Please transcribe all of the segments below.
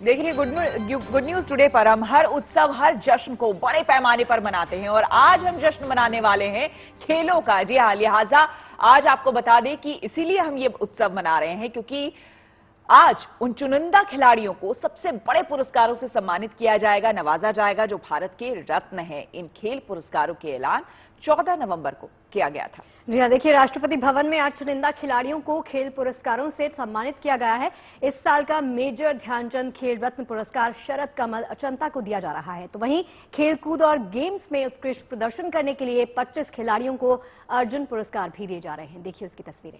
देखिए good news today पर हम हर उत्सव हर जश्न को बड़े पैमाने पर मनाते हैं और आज हम जश्न मनाने वाले हैं खेलों का। जी हाँ, लिहाजा आज आपको बता दें कि इसीलिए हम ये उत्सव मना रहे हैं क्योंकि आज उन चुनिंदा खिलाड़ियों को सबसे बड़े पुरस्कारों से सम्मानित किया जाएगा, नवाजा जाएगा जो भारत के रत्न हैं। इन खेल पुरस्कारों के ऐलान 14 नवंबर को किया गया था। जी हाँ, देखिए राष्ट्रपति भवन में आज चुनिंदा खिलाड़ियों को खेल पुरस्कारों से सम्मानित किया गया है। इस साल का मेजर ध्यानचंद खेल रत्न पुरस्कार शरद कमल अचंता को दिया जा रहा है। तो वहीं खेलकूद और गेम्स में उत्कृष्ट प्रदर्शन करने के लिए 25 खिलाड़ियों को अर्जुन पुरस्कार भी दिए जा रहे हैं। देखिए उसकी तस्वीरें।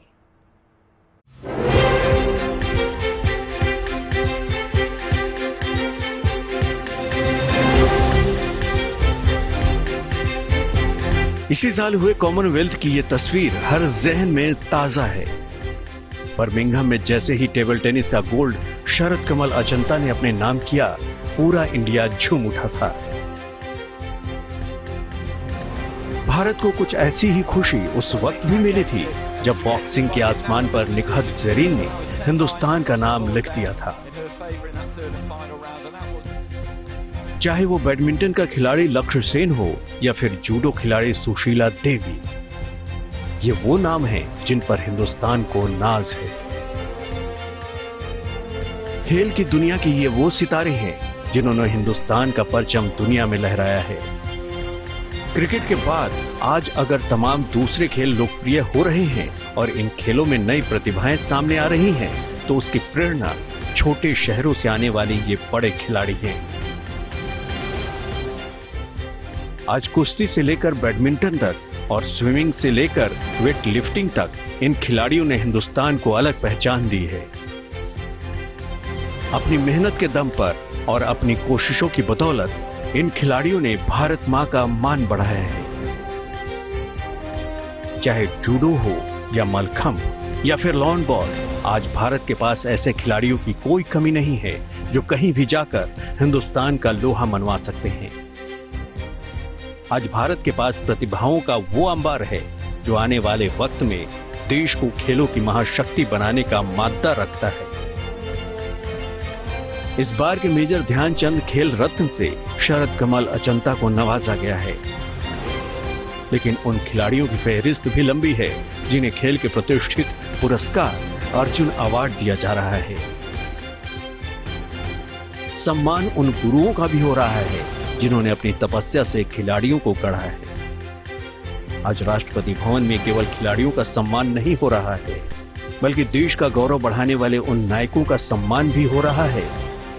इसी साल हुए कॉमनवेल्थ की ये तस्वीर हर जहन में ताजा है। बर्मिंघम में जैसे ही टेबल टेनिस का गोल्ड शरद कमल अचंता ने अपने नाम किया, पूरा इंडिया झूम उठा था। भारत को कुछ ऐसी ही खुशी उस वक्त भी मिली थी जब बॉक्सिंग के आसमान पर निखत जरीन ने हिंदुस्तान का नाम लिख दिया था। चाहे वो बैडमिंटन का खिलाड़ी लक्ष्य सेन हो या फिर जूडो खिलाड़ी सुशीला देवी, ये वो नाम हैं जिन पर हिंदुस्तान को नाज है। खेल की दुनिया के ये वो सितारे हैं जिन्होंने हिंदुस्तान का परचम दुनिया में लहराया है। क्रिकेट के बाद आज अगर तमाम दूसरे खेल लोकप्रिय हो रहे हैं और इन खेलों में नई प्रतिभाएं सामने आ रही हैं, तो उसकी प्रेरणा छोटे शहरों से आने वाले ये बड़े खिलाड़ी हैं। आज कुश्ती से लेकर बैडमिंटन तक और स्विमिंग से लेकर वेट लिफ्टिंग तक इन खिलाड़ियों ने हिंदुस्तान को अलग पहचान दी है। अपनी मेहनत के दम पर और अपनी कोशिशों की बदौलत इन खिलाड़ियों ने भारत मां का मान बढ़ाया है। चाहे जूडो हो या मलखंब या फिर लॉन बॉल, आज भारत के पास ऐसे खिलाड़ियों की कोई कमी नहीं है जो कहीं भी जाकर हिंदुस्तान का लोहा मनवा सकते हैं। आज भारत के पास प्रतिभाओं का वो अंबार है जो आने वाले वक्त में देश को खेलों की महाशक्ति बनाने का मादा रखता है। इस बार के मेजर ध्यानचंद खेल रत्न से शरद कमल अचंता को नवाजा गया है, लेकिन उन खिलाड़ियों की फहरिस्त भी लंबी है जिन्हें खेल के प्रतिष्ठित पुरस्कार अर्जुन अवार्ड दिया जा रहा है। सम्मान उन गुरुओं का भी हो रहा है जिन्होंने अपनी तपस्या से खिलाड़ियों को गढ़ा है। आज राष्ट्रपति भवन में केवल खिलाड़ियों का सम्मान नहीं हो रहा है, बल्कि देश का गौरव बढ़ाने वाले उन नायकों का सम्मान भी हो रहा है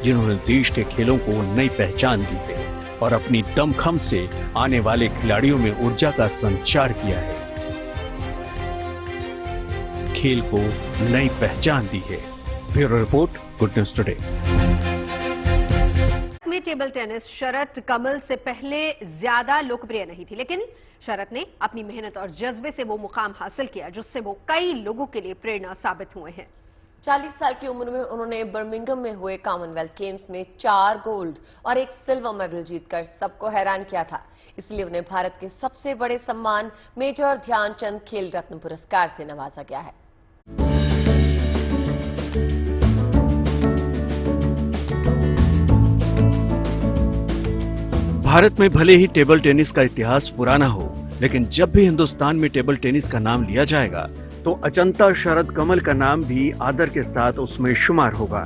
जिन्होंने देश के खेलों को नई पहचान दी है और अपनी दमखम से आने वाले खिलाड़ियों में ऊर्जा का संचार किया है, खेल को नई पहचान दी है। Bureau report, good news today. Table tennis Sharath Kamal से पहले ज्यादा लोकप्रिय नहीं थी, लेकिन शरद ने अपनी मेहनत और जज्बे से वो मुकाम हासिल किया जिससे वो कई लोगों के लिए प्रेरणा साबित हुए हैं। 40 साल की उम्र में उन्होंने बर्मिंघम में हुए कॉमनवेल्थ गेम्स में 4 गोल्ड और 1 सिल्वर मेडल जीतकर सबको हैरान किया था। इसलिए उन्हें भारत के सबसे बड़े सम्मान मेजर ध्यानचंद खेल रत्न पुरस्कार से नवाजा गया है। भारत में भले ही टेबल टेनिस का इतिहास पुराना हो, लेकिन जब भी हिंदुस्तान में टेबल टेनिस का नाम लिया जाएगा तो अचंता शरद कमल का नाम भी आदर के साथ उसमें शुमार होगा,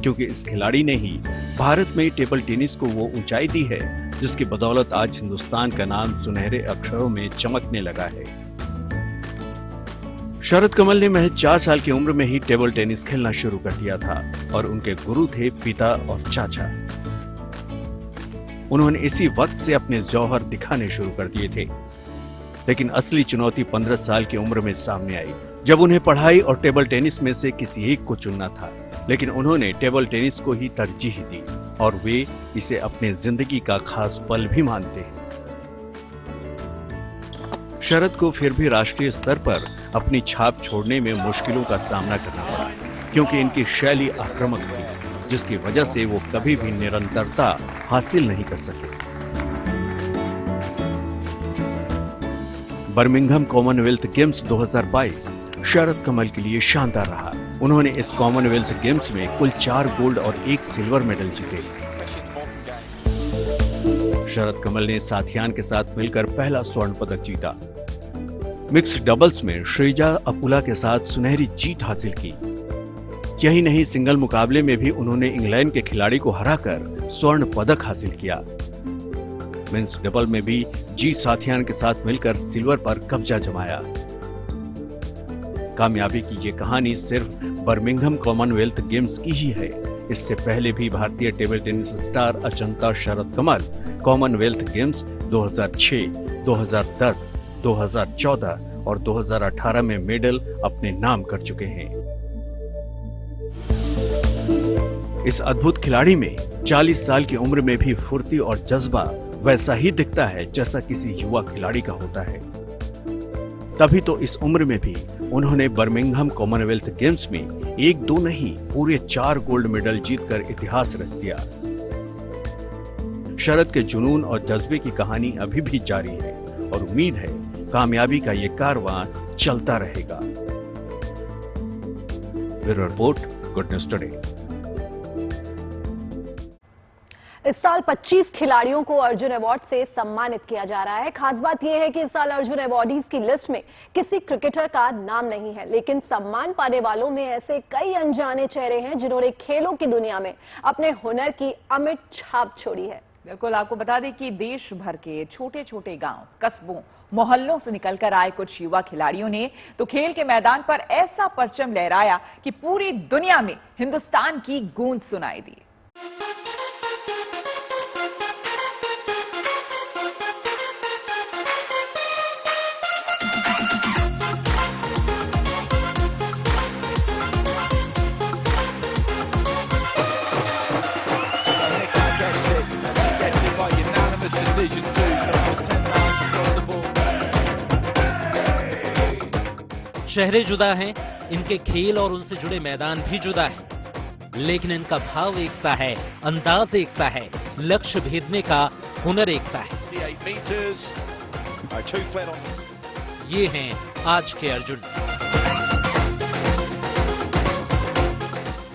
क्योंकि इस खिलाड़ी ने ही भारत में टेबल टेनिस को वो ऊंचाई दी है जिसकी बदौलत आज हिंदुस्तान का नाम सुनहरे अक्षरों में चमकने लगा है। शरद कमल ने महज 4 साल की उम्र में ही टेबल टेनिस खेलना शुरू कर दिया था और उनके गुरु थे पिता और चाचा। उन्होंने इसी वक्त से अपने जौहर दिखाने शुरू कर दिए थे, लेकिन असली चुनौती 15 साल की उम्र में सामने आई जब उन्हें पढ़ाई और टेबल टेनिस में से किसी एक को चुनना था। लेकिन उन्होंने टेबल टेनिस को ही तरजीह दी और वे इसे अपने जिंदगी का खास पल भी मानते हैं। शरद को फिर भी राष्ट्रीय स्तर पर अपनी छाप छोड़ने में मुश्किलों का सामना करना पड़ा, क्योंकि इनकी शैली आक्रामक थी जिसकी वजह से वो कभी भी निरंतरता हासिल नहीं कर सके। बर्मिंघम कॉमनवेल्थ गेम्स 2022 शरद कमल के लिए शानदार रहा। उन्होंने इस कॉमनवेल्थ गेम्स में कुल 4 गोल्ड और 1 सिल्वर मेडल जीते। शरद कमल ने साथियान के साथ मिलकर पहला स्वर्ण पदक जीता। मिक्स्ड डबल्स में श्रीजा अकुला के साथ सुनहरी जीत हासिल की। यही नहीं, सिंगल मुकाबले में भी उन्होंने इंग्लैंड के खिलाड़ी को हराकर स्वर्ण पदक हासिल किया। मेंस डबल में भी जीत साथियान के साथ मिलकर सिल्वर पर कब्जा जमाया। कामयाबी की ये कहानी सिर्फ बर्मिंघम कॉमनवेल्थ गेम्स की ही है। इससे पहले भी भारतीय टेबल टेनिस स्टार अचंता शरद कमल कॉमनवेल्थ गेम्स 2006, 2010, 2014 और 2018 में मेडल अपने नाम कर चुके हैं। इस अद्भुत खिलाड़ी में 40 साल की उम्र में भी फुर्ती और जज्बा वैसा ही दिखता है जैसा किसी युवा खिलाड़ी का होता है। तभी तो इस उम्र में भी उन्होंने बर्मिंघम कॉमनवेल्थ गेम्स में 1-2 नहीं पूरे 4 गोल्ड मेडल जीतकर इतिहास रच दिया। शरद के जुनून और जज्बे की कहानी अभी भी जारी है और उम्मीद है कामयाबी का ये कारवां चलता रहेगा। Bureau report, good news today. इस साल 25 खिलाड़ियों को अर्जुन अवार्ड से सम्मानित किया जा रहा है। खास बात यह है कि इस साल अर्जुन अवार्डीज की लिस्ट में किसी क्रिकेटर का नाम नहीं है, लेकिन सम्मान पाने वालों में ऐसे कई अनजाने चेहरे हैं जिन्होंने खेलों की दुनिया में अपने हुनर की अमिट छाप छोड़ी है। बिल्कुल, आपको बता दें कि देश भर के छोटे छोटे गांव, कस्बों, मोहल्लों से निकलकर आए कुछ युवा खिलाड़ियों ने तो खेल के मैदान पर ऐसा परचम लहराया कि पूरी दुनिया में हिंदुस्तान की गूंज सुनाई दी। शहरें जुदा हैं, इनके खेल और उनसे जुड़े मैदान भी जुदा है, लेकिन इनका भाव एक सा है, अंदाज एक सा है, लक्ष्य भेदने का हुनर एक सा है। ये हैं आज के अर्जुन।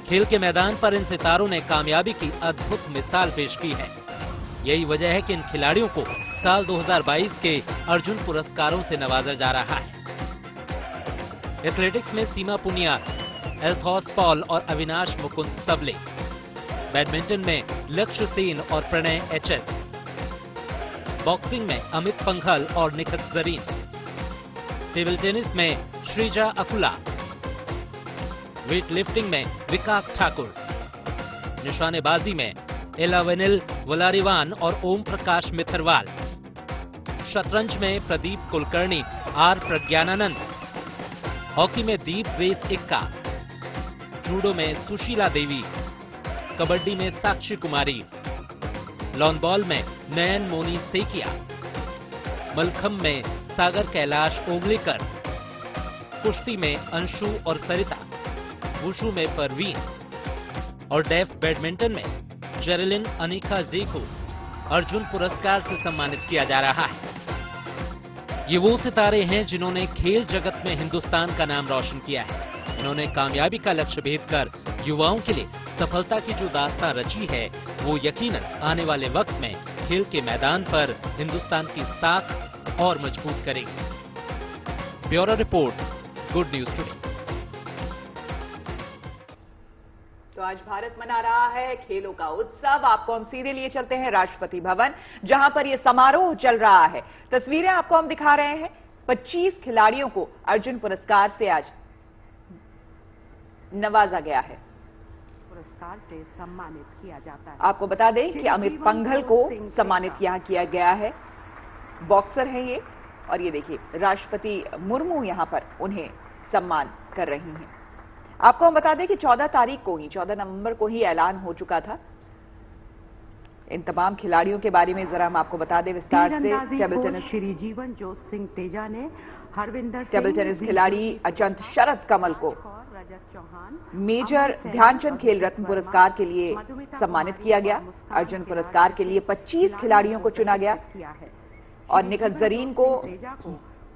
खेल के मैदान पर इन सितारों ने कामयाबी की अद्भुत मिसाल पेश की है। यही वजह है कि इन खिलाड़ियों को साल 2022 के अर्जुन पुरस्कारों से नवाजा जा रहा है। एथलेटिक्स में सीमा पुनिया, एल्थॉस पॉल और अविनाश मुकुंद सबले, बैडमिंटन में लक्ष्य सेन और प्रणय एचएस, बॉक्सिंग में अमित पंघल और निखत जरीन, टेबल टेनिस में श्रीजा अकुला, वेट लिफ्टिंग में विकास ठाकुर, निशानेबाजी में एलावेनिल वलारिवान और ओम प्रकाश मिथरवाल, शतरंज में प्रदीप कुलकर्णी, आर प्रज्ञानानंद, हॉकी में दीप ग्रेस इक्का, जूडो में सुशीला देवी, कबड्डी में साक्षी कुमारी, लॉन बॉल में नयन मोनी सेकिया, मलखम्ब में सागर कैलाश ओगलेकर, कुश्ती में अंशु और सरिता, वुशु में परवीन और डेफ बैडमिंटन में जेरेलिन अनिका जे को अर्जुन पुरस्कार से सम्मानित किया जा रहा है। ये वो सितारे हैं जिन्होंने खेल जगत में हिंदुस्तान का नाम रोशन किया है। इन्होंने कामयाबी का लक्ष्य भेद कर युवाओं के लिए सफलता की जो दास्तां रची है, वो यकीनन आने वाले वक्त में खेल के मैदान पर हिंदुस्तान की साख और मजबूत करेगी। Bureau report, good news today. तो आज भारत मना रहा है खेलों का उत्सव। आपको हम सीधे लिए चलते हैं राष्ट्रपति भवन, जहां पर यह समारोह चल रहा है। तस्वीरें आपको हम दिखा रहे हैं। 25 खिलाड़ियों को अर्जुन पुरस्कार से आज नवाजा गया है, पुरस्कार से सम्मानित किया जाता है। आपको बता दें कि अमित पंघल को सम्मानित यहां किया गया है। बॉक्सर हैं ये, और ये देखिए राष्ट्रपति मुर्मू यहां पर उन्हें सम्मान कर रही हैं। आपको हम बता दें कि 14 नवंबर को ही ऐलान हो चुका था। इन तमाम खिलाड़ियों के बारे में जरा हम आपको बता दें विस्तार से। टेबल टेनिस श्री जीवन जोत सिंह तेजा ने, हरविंदर टेबल टेनिस खिलाड़ी अचंत शरद कमल को रजत चौहान, मेजर ध्यानचंद खेल रत्न पुरस्कार के लिए सम्मानित किया गया। अर्जुन पुरस्कार के लिए 25 खिलाड़ियों को चुना गया और निखत जरीन को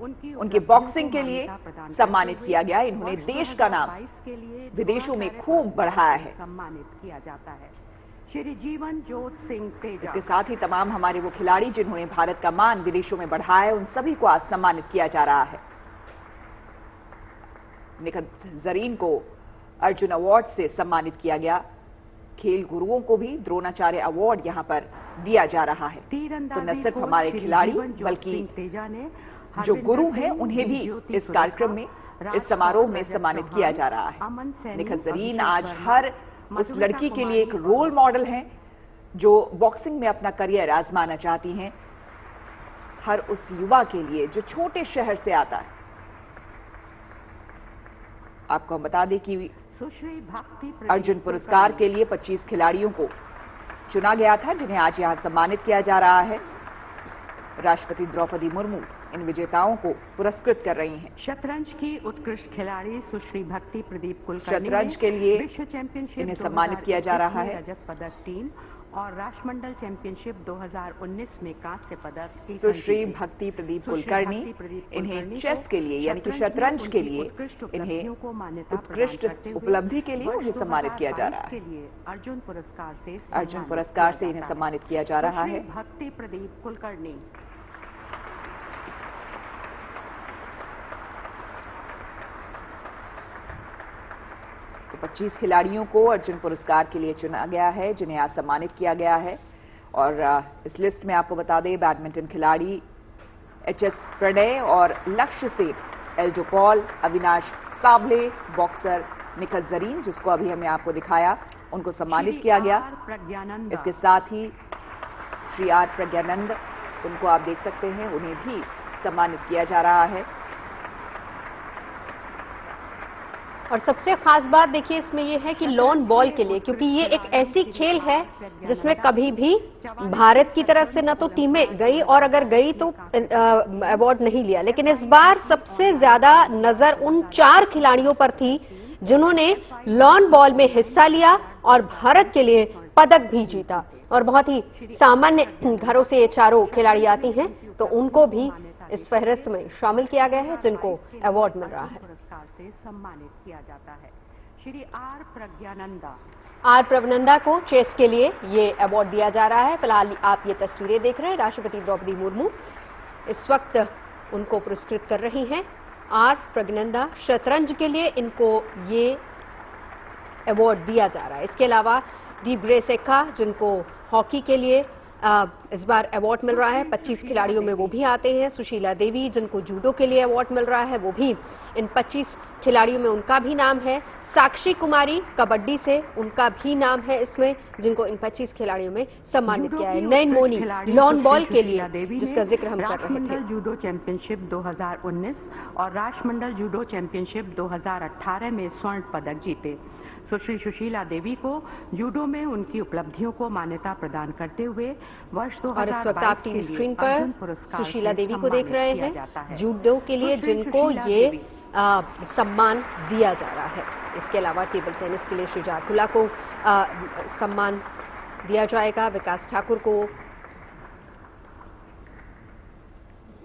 उनके बॉक्सिंग के लिए सम्मानित किया गया। इन्होंने देश का नाम विदेशों में खूब बढ़ाया है। सम्मानित किया जाता है श्री जीवन जोत सिंह तेजा। इसके साथ ही तमाम हमारे वो खिलाड़ी जिन्होंने भारत का मान विदेशों में बढ़ाया है, उन सभी को आज सम्मानित किया जा रहा है। निखत जरीन को अर्जुन अवार्ड से सम्मानित किया गया। खेल गुरुओं को भी द्रोणाचार्य अवार्ड यहां पर दिया जा रहा है। तो न सिर्फ हमारे खिलाड़ी बल्कि जो गुरु हैं उन्हें भी इस कार्यक्रम में, इस समारोह में सम्मानित किया जा रहा है। निखत जरीन आज हर उस लड़की के लिए एक रोल मॉडल हैं जो बॉक्सिंग में अपना करियर आजमाना चाहती हैं, हर उस युवा के लिए जो छोटे शहर से आता है। आपको हम बता दें कि अर्जुन पुरस्कार के लिए 25 खिलाड़ियों को चुना गया था, जिन्हें आज यहां सम्मानित किया जा रहा है। राष्ट्रपति द्रौपदी मुर्मू इन विजेताओं को पुरस्कृत कर रही हैं। शतरंज की उत्कृष्ट खिलाड़ी सुश्री भक्ति प्रदीप कुलकर्णी शतरंज के लिए विश्व चैंपियनशिप इन्हें सम्मानित किया जा रहा है। रजत पदक 3 और राष्ट्रमंडल चैंपियनशिप 2019 में कांस्य पदक। सुश्री भक्ति प्रदीप कुलकर्णी इन्हें चेस के लिए यानी कि शतरंज के लिए इन्हें उत्कृष्ट उपलब्धि के लिए उन्हें सम्मानित किया जा रहा है। अर्जुन पुरस्कार से इन्हें सम्मानित किया जा रहा है। भक्ति प्रदीप कुलकर्णी। तो 25 खिलाड़ियों को अर्जुन पुरस्कार के लिए चुना गया है, जिन्हें आज सम्मानित किया गया है। और इस लिस्ट में आपको बता दें, बैडमिंटन खिलाड़ी एचएस प्रणय और लक्ष्य Sen, Aldo Paul, Avinash Sable, boxer Nikhat Zareen, जिसको अभी हमने आपको दिखाया, उनको सम्मानित किया गया। इसके साथ ही श्री आर प्रज्ञानंद, उनको आप देख सकते हैं, उन्हें भी सम्मानित किया जा रहा है। और सबसे खास बात देखिए इसमें यह है कि लॉन बॉल के लिए, क्योंकि ये एक ऐसी खेल है जिसमें कभी भी भारत की तरफ से न तो टीमें गई और अगर गई तो अवार्ड नहीं लिया, लेकिन इस बार सबसे ज्यादा नजर उन 4 खिलाड़ियों पर थी जिन्होंने लॉन बॉल में हिस्सा लिया और भारत के लिए पदक भी जीता। और बहुत ही सामान्य घरों से ये चारों खिलाड़ी आती हैं, तो उनको भी इस फहरिस्त में शामिल किया गया है जिनको अवार्ड मिल रहा है। पुरस्कार से सम्मानित किया जाता है श्री आर प्रज्ञानंदा। आर प्रज्ञानंदा को चेस के लिए ये अवार्ड दिया जा रहा है। फिलहाल आप ये तस्वीरें देख रहे हैं, राष्ट्रपति द्रौपदी मुर्मू इस वक्त उनको पुरस्कृत कर रही हैं। आर प्रज्ञानंदा शतरंज के लिए इनको ये अवार्ड दिया जा रहा है। इसके अलावा डी ब्रेसेखा, जिनको हॉकी के लिए इस बार अवार्ड मिल रहा है, 25 खिलाड़ियों में वो भी आते हैं। सुशीला देवी, जिनको जूडो के लिए अवार्ड मिल रहा है, वो भी इन 25 खिलाड़ियों में उनका भी नाम है। साक्षी कुमारी कबड्डी से, उनका भी नाम है इसमें, जिनको इन 25 खिलाड़ियों में सम्मानित किया है। नयन मोनी लॉन बॉल के लिए, जिसका जिक्र हम कर रहे थे। राष्ट्रमंडल जूडो चैंपियनशिप 2019 और राष्ट्रमंडल जूडो चैंपियनशिप 2018 में स्वर्ण पदक जीते। सुश्री सुशीला देवी को जूडो में उनकी उपलब्धियों को मान्यता प्रदान करते हुए वर्ष 2022 और इस वक्त आप टीवी स्क्रीन पर सुशीला देवी को देख रहे हैं, जूडो के लिए जिनको ये सम्मान दिया जा रहा है। इसके अलावा टेबल टेनिस के लिए शुजात खुला को सम्मान दिया जाएगा। विकास ठाकुर को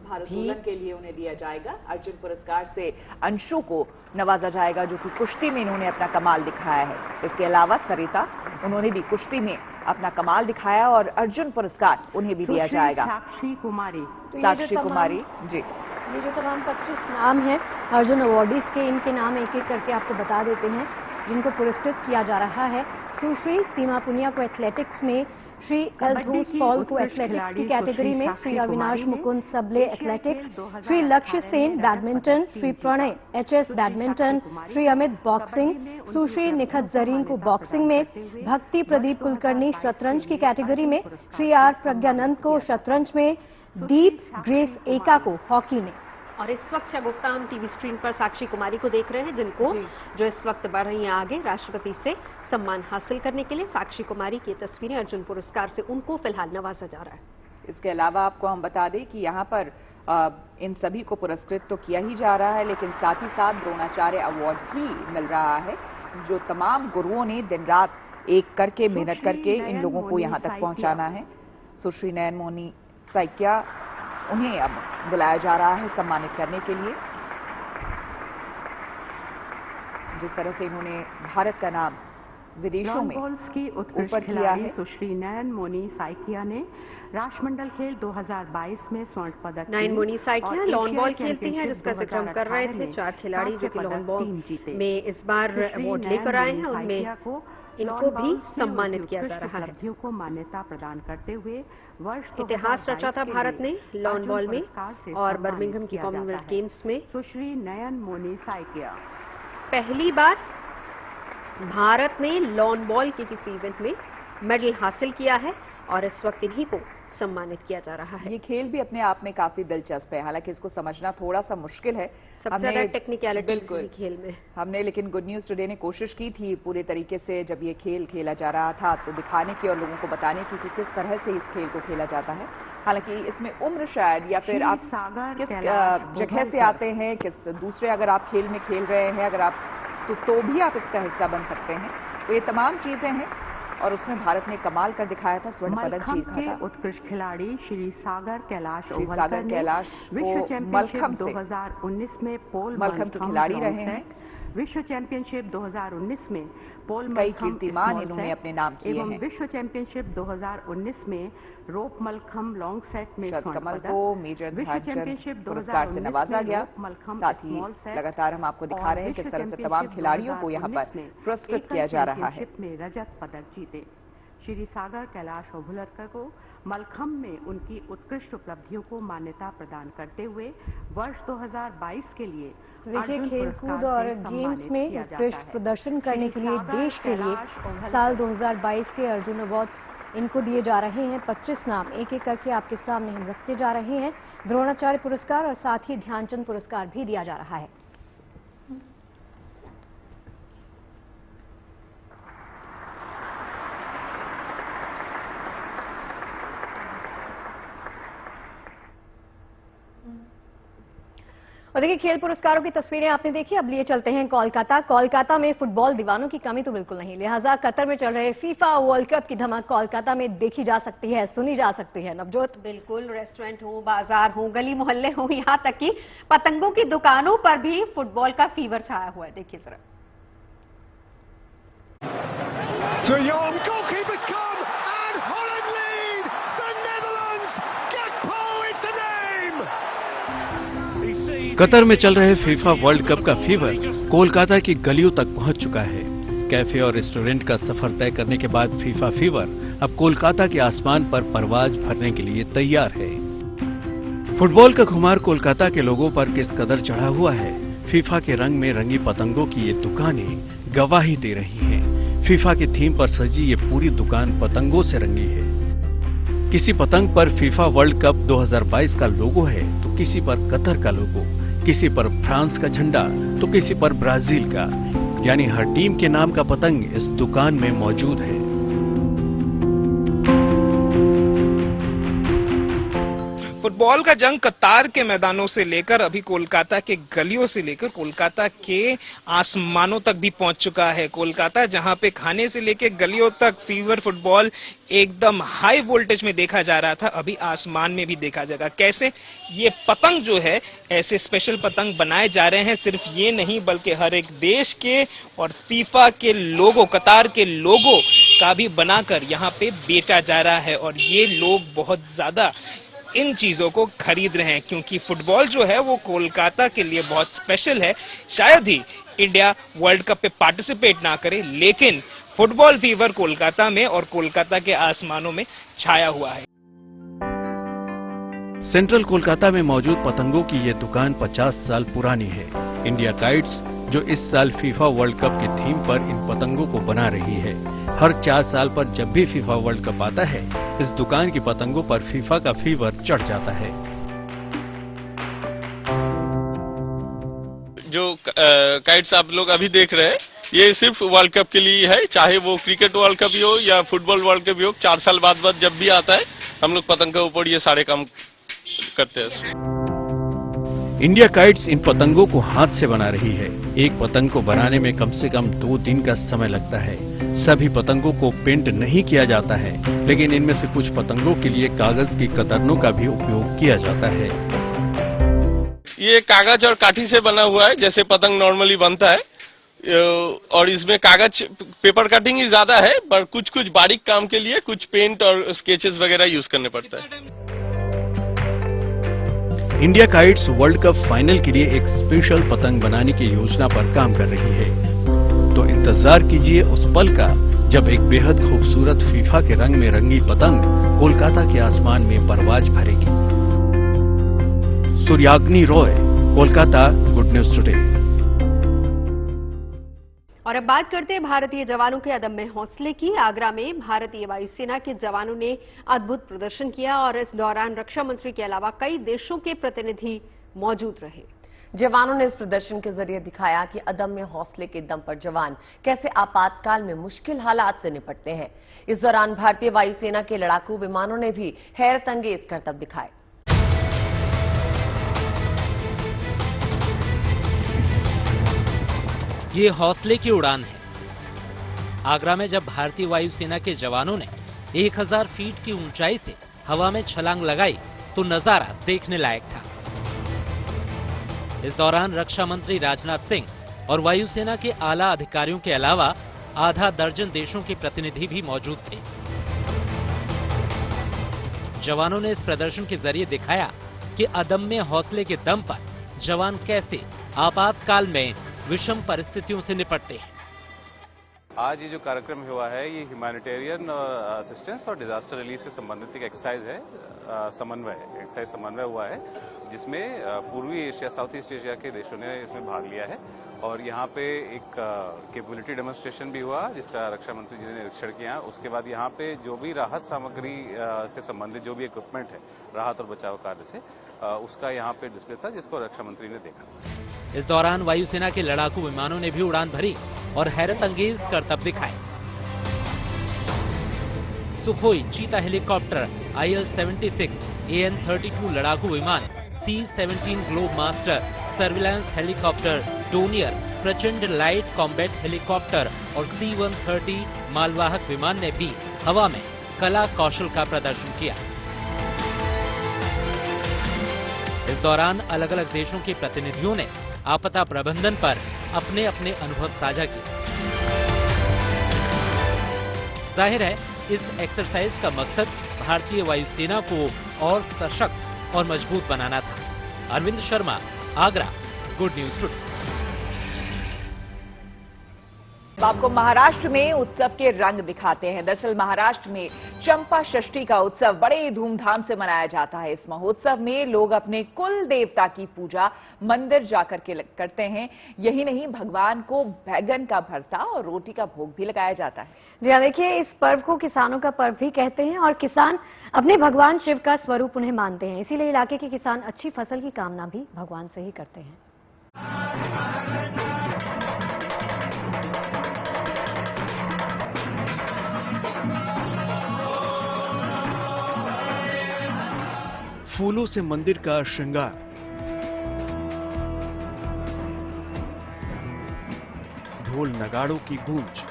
भारोत्तोलन के लिए उन्हें दिया जाएगा। अर्जुन पुरस्कार से अंशु को नवाजा जाएगा, जो कि कुश्ती में इन्होंने अपना कमाल दिखाया है। इसके अलावा सरिता, उन्होंने भी कुश्ती में अपना कमाल दिखाया और अर्जुन पुरस्कार उन्हें भी दिया जाएगा। साक्षी कुमारी, साक्षी कुमारी जी, ये जो तमाम 25 नाम है अर्जुन अवार्डीज के, इनके नाम एक एक करके आपको बता देते हैं जिनको पुरस्कृत किया जा रहा है। सुश्री सीमा पुनिया को एथलेटिक्स में, श्री एल्दोस पॉल को एथलेटिक्स की कैटेगरी में, Shri Avinash Mukund Sable athletics, Shri Lakshya Sen badminton, Shri Prannoy HS badminton, Shri Amit boxing, Sushri Nikhat Zareen को बॉक्सिंग में, भक्ति प्रदीप कुलकर्णी शतरंज की कैटेगरी में, श्री आर प्रज्ञानंद को शतरंज में, दीप ग्रेस एका को हॉकी में। और इस वक्त गुप्ता हम टीवी स्क्रीन पर साक्षी कुमारी को देख रहे हैं, जिनको जो इस वक्त बढ़ रही हैं आगे राष्ट्रपति से सम्मान हासिल करने के लिए। साक्षी कुमारी की तस्वीरें अर्जुन पुरस्कार से उनको फिलहाल नवाजा जा रहा है। इसके अलावा आपको हम बता दें कि यहाँ पर इन सभी को पुरस्कृत तो किया ही जा रहा है, लेकिन साथ ही साथ द्रोणाचार्य अवार्ड भी मिल रहा है, जो तमाम गुरुओं ने दिन रात एक करके मेहनत करके इन लोगों को यहाँ तक पहुंचाना है। सुश्री नयन मोनी साइकिया, उन्हें अब बुलाया जा रहा है सम्मानित करने के लिए। जिस तरह से इन्होंने भारत का नाम विदेशों में की उत्कृष्ट ऊपर किया खिलाड़ी है। सुश्री नयन मोनी साइकिया ने राष्ट्रमंडल खेल 2022 में स्वर्ण पदक नयन मोनी साइकिया और लॉन बॉल एशियाई खेलती हैं, जिसका जिक्र हम कर रहे थे। 2018 4 खिलाड़ी जो कि में लॉन बॉल टीम जीते। में इस बार अवार्ड लेकर आए हैं, उनमें इनको भी सम्मानित किया जा रहा है। उपलब्धियों को मान्यता प्रदान करते हुए वर्ष इतिहास रचा था भारत ने लॉन बॉल में और बर्मिंघम की कॉमनवेल्थ गेम्स में सुश्री नयन मोनी साइकिया पहली बार भारत ने लॉन बॉल के किसी इवेंट में मेडल हासिल किया है और इस वक्त इन्हीं को सम्मानित किया जा रहा है। ये खेल भी अपने आप में काफी दिलचस्प है, हालांकि इसको समझना थोड़ा सा मुश्किल है। सबसे ज्यादा टेक्निकलिटी बिल्कुल खेल में हमने, लेकिन गुड न्यूज टुडे ने कोशिश की थी पूरे तरीके से जब ये खेल खेला जा रहा था तो दिखाने की और लोगों को बताने की कि किस तरह से इस खेल को खेला जाता है। हालांकि इसमें उम्र शायद या फिर आप किस जगह से आते हैं, किस दूसरे अगर आप खेल में खेल रहे हैं अगर आप तो भी आप इसका हिस्सा बन सकते हैं। तो ये तमाम चीजें हैं और उसमें भारत ने कमाल कर दिखाया था, स्वर्ण पदक जीता था। उत्कृष्ट खिलाड़ी श्री सागर कैलाश विश्व चैंपियनशिप 2019 में पोल मलखम्ब के खिलाड़ी रहे हैं। विश्व चैंपियनशिप 2019 में पोल कई कीर्तिमान इन्होंने अपने नाम किए एवं हैं। विश्व चैंपियनशिप 2019 में रोप मलखम्ब लॉन्ग सेट में स्वर्ण कमल पदक। को मेजर ध्यानचंद पुरस्कार से नवाजा गया। साथ ही लगातार हम आपको दिखा रहे हैं किस तरह से तमाम खिलाड़ियों को यहाँ पर पुरस्कृत किया जा रहा है। में रजत पदक जीते। श्री सागर कैलाश ओभुलरकर को मलखम्ब में उनकी उत्कृष्ट उपलब्धियों को मान्यता प्रदान करते हुए वर्ष 2022 के लिए देखिए, खेलकूद और गेम्स में उत्कृष्ट प्रदर्शन करने के लिए देश के लिए साल 2022 के अर्जुन अवार्ड्स इनको दिए जा रहे हैं। 25 नाम एक एक करके आपके सामने हम रखते जा रहे हैं। द्रोणाचार्य पुरस्कार और साथ ही ध्यानचंद पुरस्कार भी दिया जा रहा है। और देखिए, खेल पुरस्कारों की तस्वीरें आपने देखी। अब लिए चलते हैं कोलकाता में फुटबॉल दीवानों की कमी तो बिल्कुल नहीं, लिहाजा कतर में चल रहे फीफा वर्ल्ड कप की धमक कोलकाता में देखी जा सकती है, सुनी जा सकती है। नवजोत, बिल्कुल, रेस्टोरेंट हो, बाजार हो, गली मोहल्ले हो, यहाँ तक कि पतंगों की दुकानों पर भी फुटबॉल का फीवर छाया हुआ है। देखिए जरा। कतर में चल रहे फीफा वर्ल्ड कप का फीवर कोलकाता की गलियों तक पहुंच चुका है। कैफे और रेस्टोरेंट का सफर तय करने के बाद फीफा फीवर अब कोलकाता के आसमान पर परवाज भरने के लिए तैयार है। फुटबॉल का खुमार कोलकाता के लोगों पर किस कदर चढ़ा हुआ है, फीफा के रंग में रंगी पतंगों की ये दुकानें गवाही दे रही हैं। फीफा की थीम पर सजी ये पूरी दुकान पतंगों से रंगी है। किसी पतंग पर फीफा वर्ल्ड कप 2022 का लोगो है तो किसी पर कतर का लोगो, किसी पर फ्रांस का झंडा तो किसी पर ब्राजील का, यानी हर टीम के नाम का पतंग इस दुकान में मौजूद है। फुटबॉल का जंग कतार के मैदानों से लेकर अभी कोलकाता के गलियों से लेकर कोलकाता के आसमानों तक भी पहुंच चुका है। कोलकाता जहां पे खाने से लेकर गलियों तक फीवर फुटबॉल एकदम हाई वोल्टेज में देखा जा रहा था, अभी आसमान में भी देखा जाएगा। कैसे ये पतंग जो है, ऐसे स्पेशल पतंग बनाए जा रहे हैं, सिर्फ ये नहीं बल्कि हर एक देश के और फीफा के लोगो, कतार के लोगो का भी बनाकर यहाँ पे बेचा जा रहा है। और ये लोग बहुत ज्यादा इन चीजों को खरीद रहे हैं क्योंकि फुटबॉल जो है वो कोलकाता के लिए बहुत स्पेशल है। शायद ही इंडिया वर्ल्ड कप पे पार्टिसिपेट ना करे, लेकिन फुटबॉल फीवर कोलकाता में और कोलकाता के आसमानों में छाया हुआ है। सेंट्रल कोलकाता में मौजूद पतंगों की ये दुकान 50 साल पुरानी है। इंडिया काइट्स जो इस साल फीफा वर्ल्ड कप की थीम पर इन पतंगों को बना रही है। हर 4 साल पर जब भी फीफा वर्ल्ड कप आता है, इस दुकान की पतंगों पर फीफा का फीवर चढ़ जाता है। जो काइट्स आप लोग अभी देख रहे हैं, ये सिर्फ वर्ल्ड कप के लिए है, चाहे वो क्रिकेट वर्ल्ड कप भी हो या फुटबॉल वर्ल्ड कप भी हो। 4 साल बाद जब भी आता है, हम लोग पतंग के ऊपर ये सारे काम करते हैं। इंडिया काइट्स इन पतंगों को हाथ से बना रही है। एक पतंग को बनाने में कम से कम 2 दिन का समय लगता है। सभी पतंगों को पेंट नहीं किया जाता है, लेकिन इनमें से कुछ पतंगों के लिए कागज की कतरनों का भी उपयोग किया जाता है। ये कागज और काठी से बना हुआ है, जैसे पतंग नॉर्मली बनता है। और इसमें कागज पेपर कटिंग ही ज्यादा है, पर कुछ कुछ बारीक काम के लिए कुछ पेंट और स्केचेस वगैरह यूज करने पड़ता है। India kites world cup final के लिए एक स्पेशल पतंग बनाने की योजना पर काम कर रही है। तो इंतजार कीजिए उस पल का जब एक बेहद खूबसूरत फीफा के रंग में रंगी पतंग कोलकाता के आसमान में परवाज भरेगी। Suryagni Roy, Kolkata, good news today. और अब बात करते हैं भारतीय जवानों के अदम्य हौसले की। आगरा में भारतीय वायुसेना के जवानों ने अद्भुत प्रदर्शन किया और इस दौरान रक्षा मंत्री के अलावा कई देशों के प्रतिनिधि मौजूद रहे। जवानों ने इस प्रदर्शन के जरिए दिखाया कि अदम्य हौसले के दम पर जवान कैसे आपातकाल में मुश्किल हालात से निपटते हैं। इस दौरान भारतीय वायुसेना के लड़ाकू विमानों ने भी हैरतअंगेज करतब दिखाए। ये हौसले की उड़ान है। आगरा में जब भारतीय वायुसेना के जवानों ने 1000 फीट की ऊंचाई से हवा में छलांग लगाई तो नजारा देखने लायक था। इस दौरान रक्षा मंत्री राजनाथ सिंह और वायुसेना के आला अधिकारियों के अलावा आधा दर्जन देशों के प्रतिनिधि भी मौजूद थे। जवानों ने इस प्रदर्शन के जरिए दिखाया कि अदम्य हौसले के दम पर जवान कैसे आपातकाल में विषम परिस्थितियों से निपटते हैं। आज ये जो कार्यक्रम हुआ है ये ह्यूमैनिटेरियन असिस्टेंस और डिजास्टर रिलीफ से संबंधित एक एक्सरसाइज है, एक्सरसाइज समन्वय हुआ है, जिसमें पूर्वी एशिया, साउथ ईस्ट एशिया के देशों ने इसमें भाग लिया है। और यहाँ पे एक कैपेबिलिटी डेमोन्स्ट्रेशन भी हुआ जिसका रक्षा मंत्री जी ने निरीक्षण किया। उसके बाद यहाँ पे जो भी राहत सामग्री से संबंधित जो भी इक्विपमेंट है राहत और बचाव कार्य से, उसका यहाँ पे डिस्प्ले था जिसको रक्षा मंत्री ने देखा। इस दौरान वायुसेना के लड़ाकू विमानों ने भी उड़ान भरी और हैरत अंगेज करतब दिखाए। Sukhoi Cheetah helicopter, IL-76, AN-32 लड़ाकू विमान, C-17 globe master, surveillance helicopter, Donear, प्रचंड लाइट कॉम्बैट हेलीकॉप्टर और C-130 मालवाहक विमान ने भी हवा में कला कौशल का प्रदर्शन किया। इस दौरान अलग अलग देशों के प्रतिनिधियों ने आपदा प्रबंधन पर अपने अपने अनुभव साझा किए। जाहिर है इस एक्सरसाइज का मकसद भारतीय वायुसेना को और सशक्त और मजबूत बनाना था। Arvind Sharma, Agra, good news today. अब आपको महाराष्ट्र में उत्सव के रंग दिखाते हैं। दरअसल महाराष्ट्र में चंपा षष्ठी का उत्सव बड़े धूमधाम से मनाया जाता है। इस महोत्सव में लोग अपने कुल देवता की पूजा मंदिर जाकर के करते हैं। यही नहीं, भगवान को बैगन का भरता और रोटी का भोग भी लगाया जाता है। जी हाँ, देखिए इस पर्व को किसानों का पर्व भी कहते हैं और किसान अपने भगवान शिव का स्वरूप उन्हें मानते हैं। इसीलिए इलाके के किसान अच्छी फसल की कामना भी भगवान से ही करते हैं। फूलों से मंदिर का श्रृंगार, ढोल नगाड़ों की गूंज,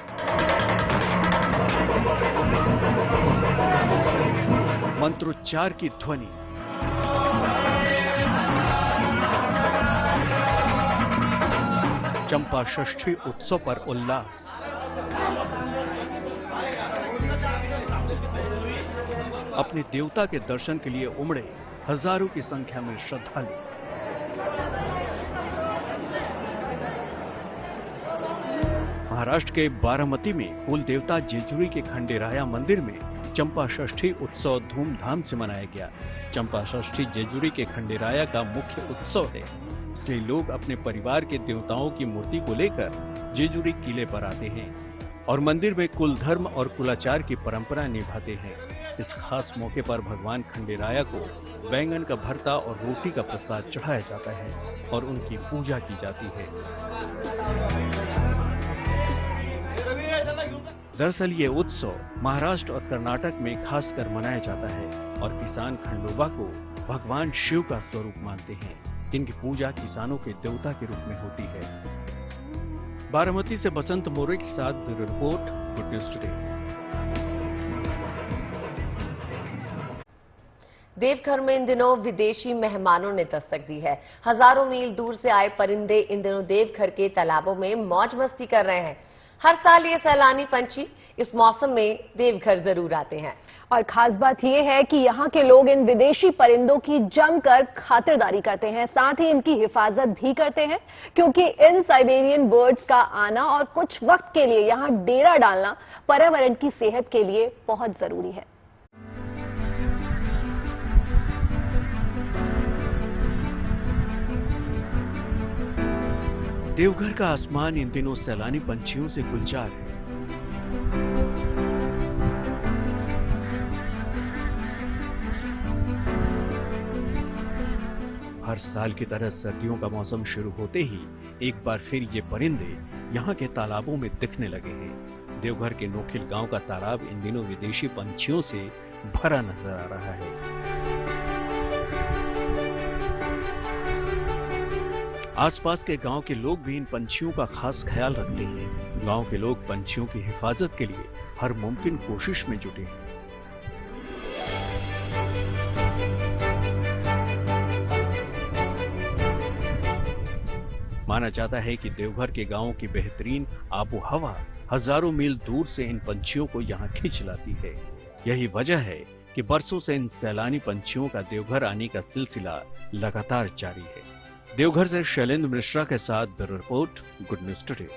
मंत्रोच्चार की ध्वनि, चंपा षष्ठी उत्सव पर उल्लास। अपने देवता के दर्शन के लिए उमड़े हजारों की संख्या में श्रद्धालु। महाराष्ट्र के बारामती में कुल देवता जेजुरी के खंडेराया मंदिर में चंपा षष्ठी उत्सव धूमधाम से मनाया गया। चंपा षष्ठी जेजुरी के खंडेराया का मुख्य उत्सव है, इसलिए लोग अपने परिवार के देवताओं की मूर्ति को लेकर जेजुरी किले पर आते हैं और मंदिर में कुल धर्म और कुलाचार की परंपरा निभाते हैं। इस खास मौके पर भगवान खंडेराया को बैंगन का भरता और रोटी का प्रसाद चढ़ाया जाता है और उनकी पूजा की जाती है। दरअसल ये उत्सव महाराष्ट्र और कर्नाटक में खासकर मनाया जाता है और किसान खंडोबा को भगवान शिव का स्वरूप मानते हैं, जिनकी पूजा किसानों के देवता के रूप में होती है। बारामती से बसंत मोरे के साथ bureau report, good news today. Deoghar में इन दिनों विदेशी मेहमानों ने दस्तक दी है। हजारों मील दूर से आए परिंदे इन दिनों देवघर के तालाबों में मौज मस्ती कर रहे हैं। हर साल ये सैलानी पंछी इस मौसम में देवघर जरूर आते हैं। और खास बात यह है कि यहाँ के लोग इन विदेशी परिंदों की जमकर खातिरदारी करते हैं, साथ ही इनकी हिफाजत भी करते हैं, क्योंकि इन साइबेरियन बर्ड्स का आना और कुछ वक्त के लिए यहाँ डेरा डालना पर्यावरण की सेहत के लिए बहुत जरूरी है। देवघर का आसमान इन दिनों सैलानी पंछियों से गुलजार है। हर साल की तरह सर्दियों का मौसम शुरू होते ही एक बार फिर ये परिंदे यहाँ के तालाबों में दिखने लगे हैं। देवघर के नोखिल गांव का तालाब इन दिनों विदेशी पंछियों से भरा नजर आ रहा है। आसपास के गांव के लोग भी इन पंछियों का खास ख्याल रखते हैं। गांव के लोग पंछियों की हिफाजत के लिए हर मुमकिन कोशिश में जुटे हैं। माना जाता है कि देवघर के गांवों की बेहतरीन आबो हवा हजारों मील दूर से इन पंछियों को यहां खींच लाती है। यही वजह है कि बरसों से इन सैलानी पंछियों का देवघर आने का सिलसिला लगातार जारी है। देवघर से शैलेंद्र मिश्रा के साथ bureau report, good news today.